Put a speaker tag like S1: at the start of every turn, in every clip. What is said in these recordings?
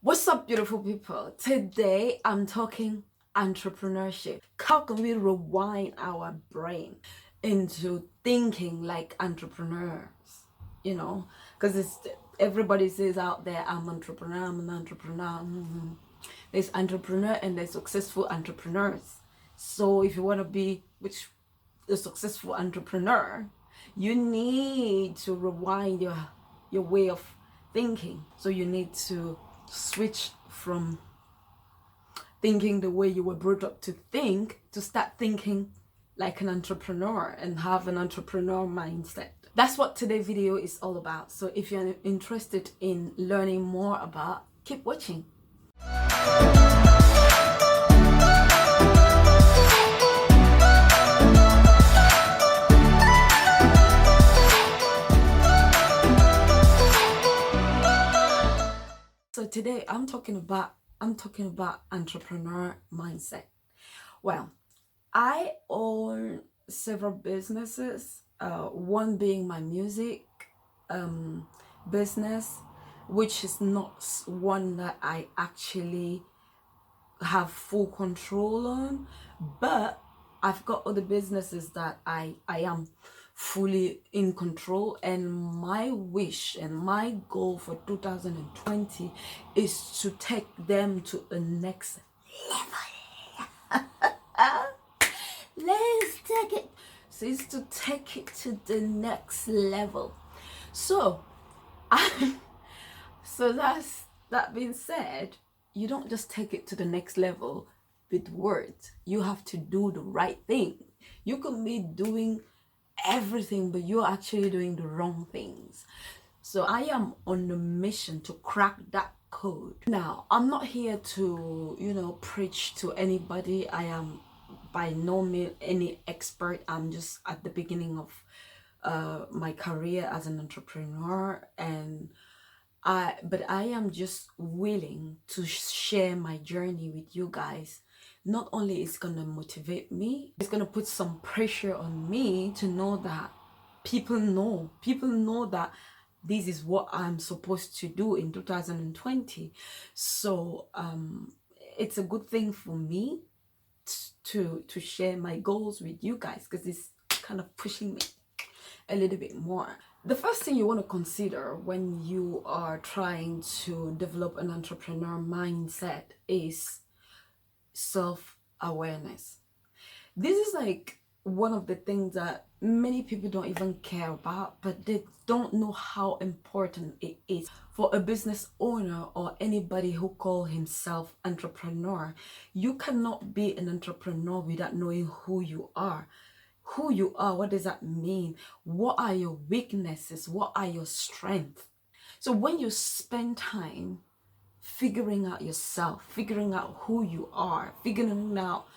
S1: What's up, beautiful people? Today I'm talking entrepreneurship. How can we rewind our brain into thinking like entrepreneurs? Because it's everybody says out there, I'm entrepreneur, I'm an entrepreneur. There's entrepreneur and there's successful entrepreneurs. So if you want to be a successful entrepreneur, you need to rewind your way of thinking. So you need to switch from thinking the way you were brought up to think to start thinking like an entrepreneur and have an entrepreneur mindset. That's what today's video is all about. So if you're interested in learning more about, keep watching. So today I'm talking about entrepreneur mindset. Well, I own several businesses, one being my music business, which is not one that I actually have full control on, but I've got other businesses that I am fully in control, and my wish and my goal for 2020 is to take them to the next level. Let's take it. So it's to take it to the next level. So that being said, you don't just take it to the next level with words. You have to do the right thing. You could be doing everything, but you're actually doing the wrong things. So I am on a mission to crack that code. Now, I'm not here to, preach to anybody. I am by no means any expert. I'm just at the beginning of my career as an entrepreneur, but I am just willing to share my journey with you guys. Not only it's gonna motivate me, it's gonna put some pressure on me to know that people know that this is what I'm supposed to do in 2020. So it's a good thing for me to share my goals with you guys, because it's kind of pushing me a little bit more. The first thing you want to consider when you are trying to develop an entrepreneur mindset is self-awareness. This is like one of the things that many people don't even care about, but they don't know how important it is for a business owner or anybody who call himself entrepreneur. You cannot be an entrepreneur without knowing who you are. Who you are, what does that mean? What are your weaknesses? What are your strengths? So when you spend time figuring out yourself, figuring out who you are, figuring out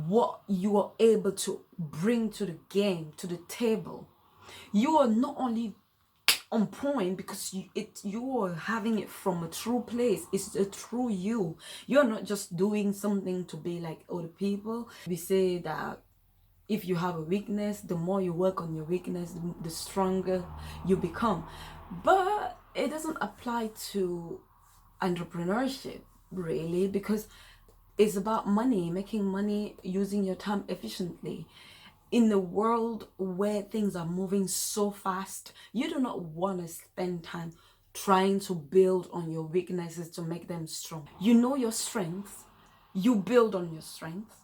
S1: what you are able to bring to the game, to the table, you are not only on point because you are having it from a true place. It's a true you. You're not just doing something to be like other people. We say that if you have a weakness, the more you work on your weakness, the stronger you become. But it doesn't apply to entrepreneurship, really, because it's about money, making money, using your time efficiently. In the world where things are moving so fast, you do not want to spend time trying to build on your weaknesses to make them strong. You know your strengths, you build on your strengths,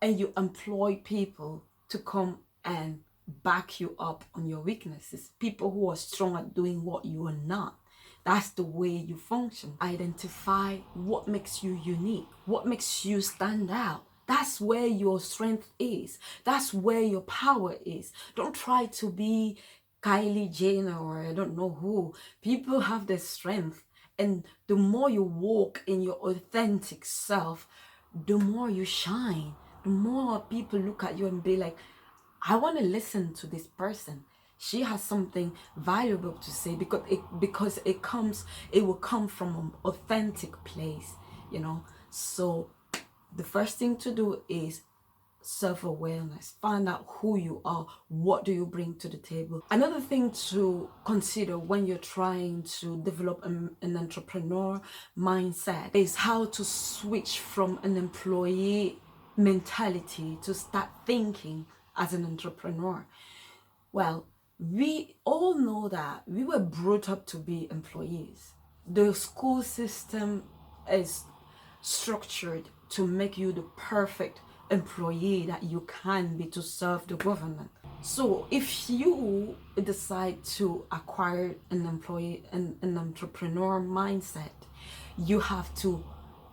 S1: and you employ people to come and back you up on your weaknesses. People who are strong at doing what you are not. That's the way you function. Identify what makes you unique, what makes you stand out. That's where your strength is. That's where your power is. Don't try to be Kylie Jenner or I don't know who. People have their strength. And the more you walk in your authentic self, the more you shine. The more people look at you and be like, I want to listen to this person. She has something valuable to say, because it will come from an authentic place, So the first thing to do is self-awareness. Find out who you are. What do you bring to the table? Another thing to consider when you're trying to develop an entrepreneur mindset is how to switch from an employee mentality to start thinking as an entrepreneur. Well, we all know that we were brought up to be employees. The school system is structured to make you the perfect employee that you can be to serve the government. So if you decide to acquire an entrepreneur mindset, you have to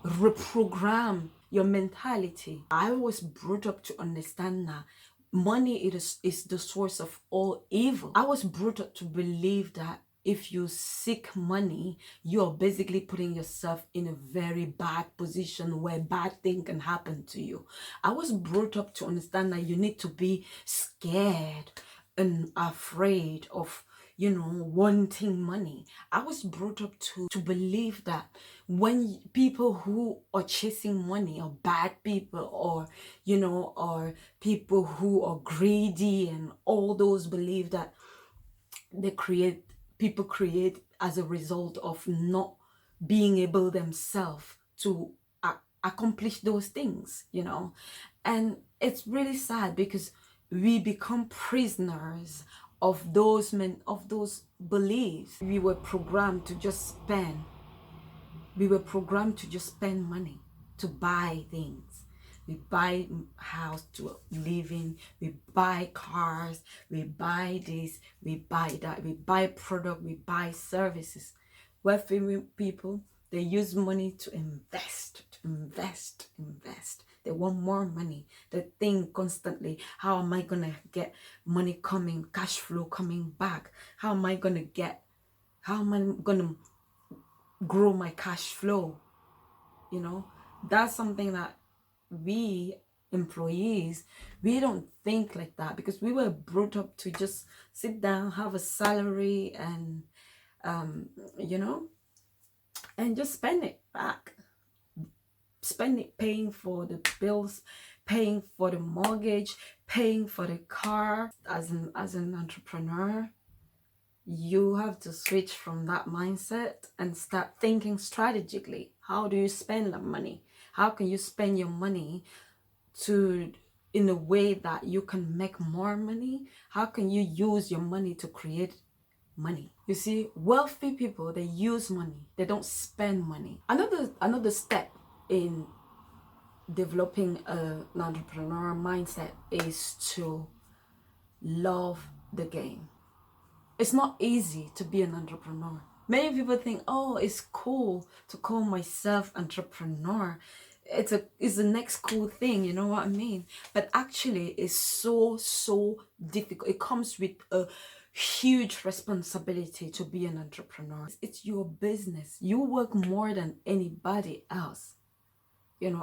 S1: reprogram your mentality. I was brought up to understand that money is the source of all evil. I was brought up to believe that if you seek money, you're basically putting yourself in a very bad position where bad things can happen to you. I was brought up to understand that you need to be scared and afraid of, wanting money. I was brought up to believe that when people who are chasing money are bad people, or people who are greedy, and all those believe that people create as a result of not being able themselves to accomplish those things, and it's really sad because we become prisoners of those beliefs. We were programmed to just spend money, to buy things. We buy house to live in, we buy cars, we buy this, we buy that, we buy product, we buy services. Wealthy people, they use money to invest. They want more money. They think constantly, how am I gonna get money coming, cash flow coming back? How am I gonna grow my cash flow? That's something that we employees, we don't think like that, because we were brought up to just sit down, have a salary, and and just spend it back, paying for the bills, paying for the mortgage, paying for the car. As an entrepreneur, you have to switch from that mindset and start thinking strategically. How do you spend the money? How can you spend your money in a way that you can make more money? How can you use your money to create money? You see, wealthy people, they use money, they don't spend money. Another step in developing an entrepreneur mindset is to love the game. It's not easy to be an entrepreneur. Many people think, oh, it's cool to call myself entrepreneur. It's the next cool thing, you know what I mean? But actually, it's so difficult. It comes with a huge responsibility to be an entrepreneur. It's your business. You work more than anybody else.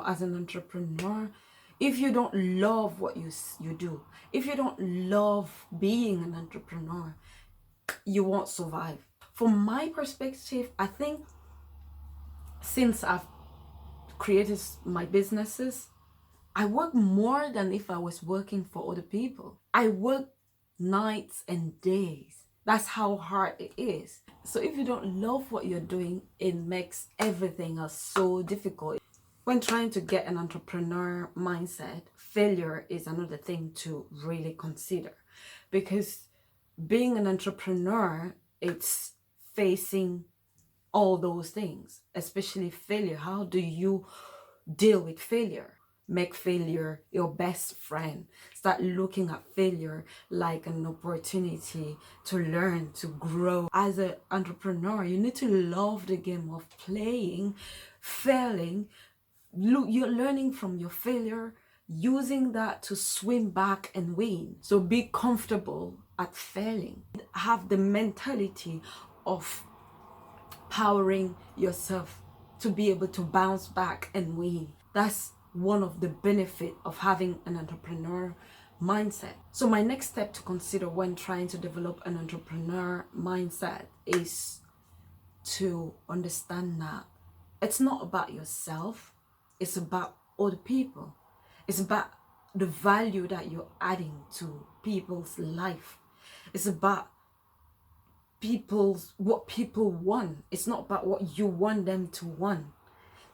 S1: As an entrepreneur, if you don't love what you do, if you don't love being an entrepreneur, you won't survive. From my perspective, I think since I've created my businesses, I work more than if I was working for other people. I work nights and days. That's how hard it is. So if you don't love what you're doing, it makes everything else so difficult. When trying to get an entrepreneur mindset, failure is another thing to really consider, because being an entrepreneur, it's facing all those things, especially failure. How do you deal with failure? Make failure your best friend. Start looking at failure like an opportunity to learn, to grow. As an entrepreneur, you need to love the game of playing, failing. You're learning from your failure, using that to swim back and win. So be comfortable at failing. Have the mentality of powering yourself to be able to bounce back and win. That's one of the benefits of having an entrepreneur mindset. So my next step to consider when trying to develop an entrepreneur mindset is to understand that it's not about yourself, it's about other people. It's about the value that you're adding to people's life. It's about what people want. It's not about what you want them to want.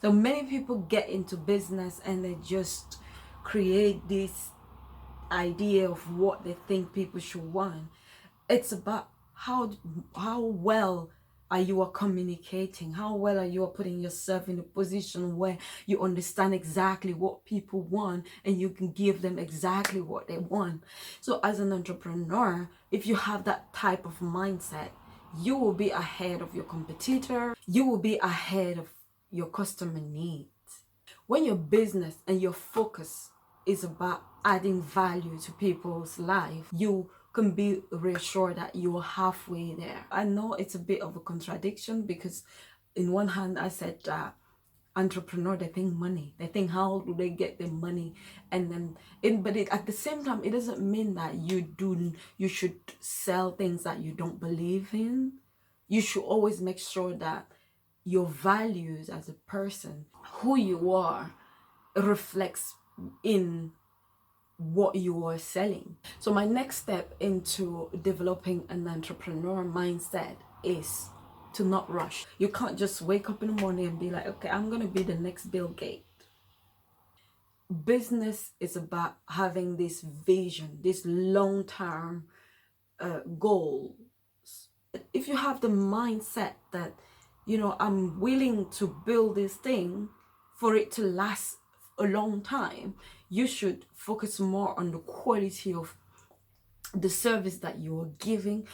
S1: So many people get into business and they just create this idea of what they think people should want. It's about how well are you communicating, how well are you putting yourself in a position where you understand exactly what people want and you can give them exactly what they want. So as an entrepreneur, if you have that type of mindset, you will be ahead of your competitor, you will be ahead of your customer needs. When your business and your focus is about adding value to people's life, you can be reassured that you're halfway there. I know it's a bit of a contradiction because in one hand I said that entrepreneur, they think money, they think how do they get the money, and then at the same time, it doesn't mean that you should sell things that you don't believe in. You should always make sure that your values as a person, who you are, reflects in what you are selling. So my next step into developing an entrepreneur mindset is to not rush. You can't just wake up in the morning and be like, okay, I'm gonna be the next Bill Gates. Business is about having this vision, this long-term goals. If you have the mindset that, I'm willing to build this thing for it to last a long time, you should focus more on the quality of the service that you're giving,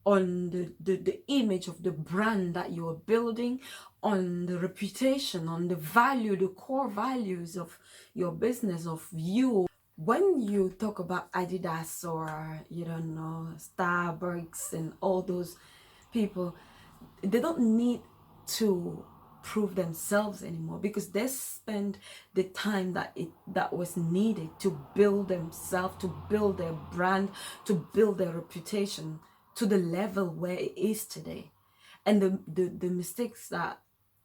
S1: on the image of the brand that you're building, on the reputation, on the value, the core values of your business, of you. When you talk about Adidas or, Starbucks and all those people, they don't need to prove themselves anymore because they spend the time that was needed to build themselves, to build their brand, to build their reputation to the level where it is today. And the mistakes that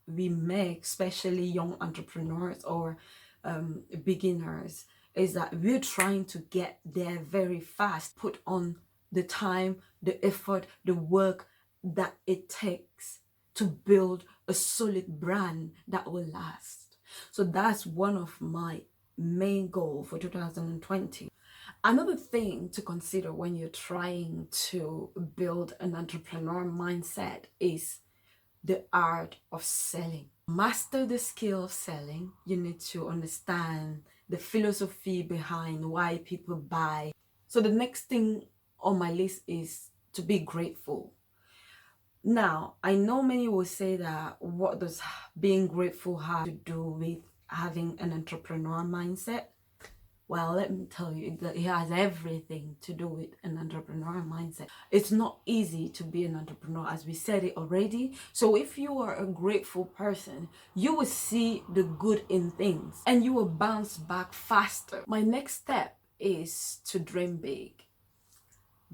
S1: we make, especially young entrepreneurs or beginners, is that we're trying to get there very fast, put on the time, the effort, the work that it takes to build a solid brand that will last. So that's one of my main goals for 2020. Another thing to consider when you're trying to build an entrepreneur mindset is the art of selling. Master the skill of selling. You need to understand the philosophy behind why people buy. So the next thing on my list is to be grateful. Now, I know many will say that what does being grateful have to do with having an entrepreneur mindset? Well, let me tell you that it has everything to do with an entrepreneur mindset. It's not easy to be an entrepreneur, as we said it already. So if you are a grateful person, you will see the good in things and you will bounce back faster. My next step is to dream big,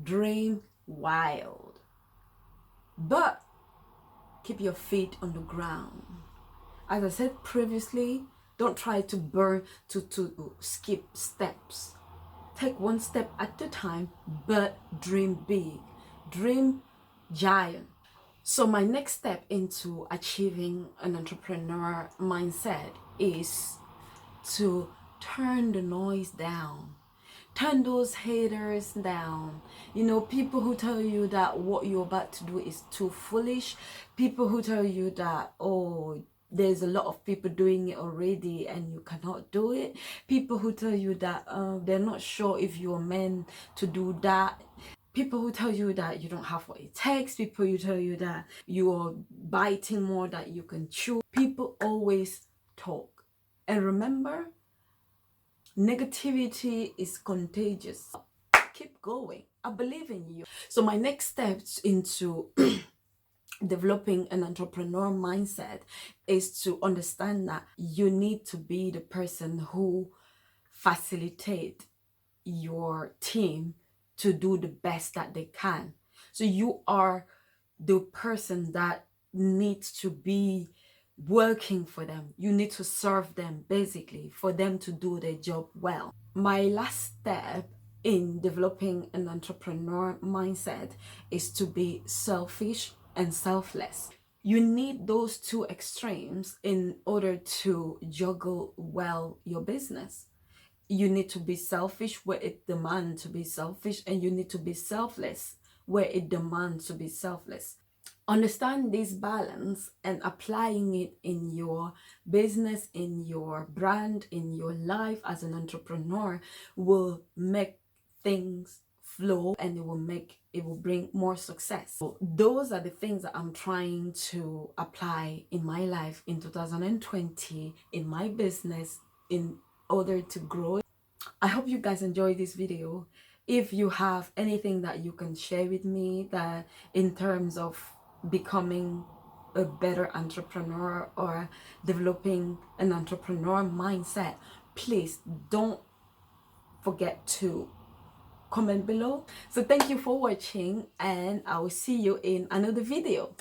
S1: dream wild, but keep your feet on the ground. As I said previously, don't try to skip steps. Take one step at a time, but dream big, dream giant. So my next step into achieving an entrepreneur mindset is to turn the noise down. Turn those haters down. People who tell you that what you're about to do is too foolish. People who tell you that, oh, there's a lot of people doing it already and you cannot do it. People who tell you that they're not sure if you're meant to do that. People who tell you that you don't have what it takes. People who tell you that you're biting more than you can chew. People always talk. And remember, negativity is contagious. Keep going. I believe in you. So my next steps into developing an entrepreneur mindset is to understand that you need to be the person who facilitate your team to do the best that they can. So you are the person that needs to be working for them. You need to serve them, basically, for them to do their job well. My last step in developing an entrepreneur mindset is to be selfish and selfless. You need those two extremes in order to juggle well your business. You need to be selfish where it demands to be selfish, and you need to be selfless where it demands to be selfless. Understand this balance and applying it in your business, in your brand, in your life as an entrepreneur will make things flow, and it will bring more success. So those are the things that I'm trying to apply in my life in 2020, in my business, in order to grow. I hope you guys enjoyed this video. If you have anything that you can share with me that in terms of becoming a better entrepreneur or developing an entrepreneur mindset, please don't forget to comment below. So thank you for watching, and I will see you in another video.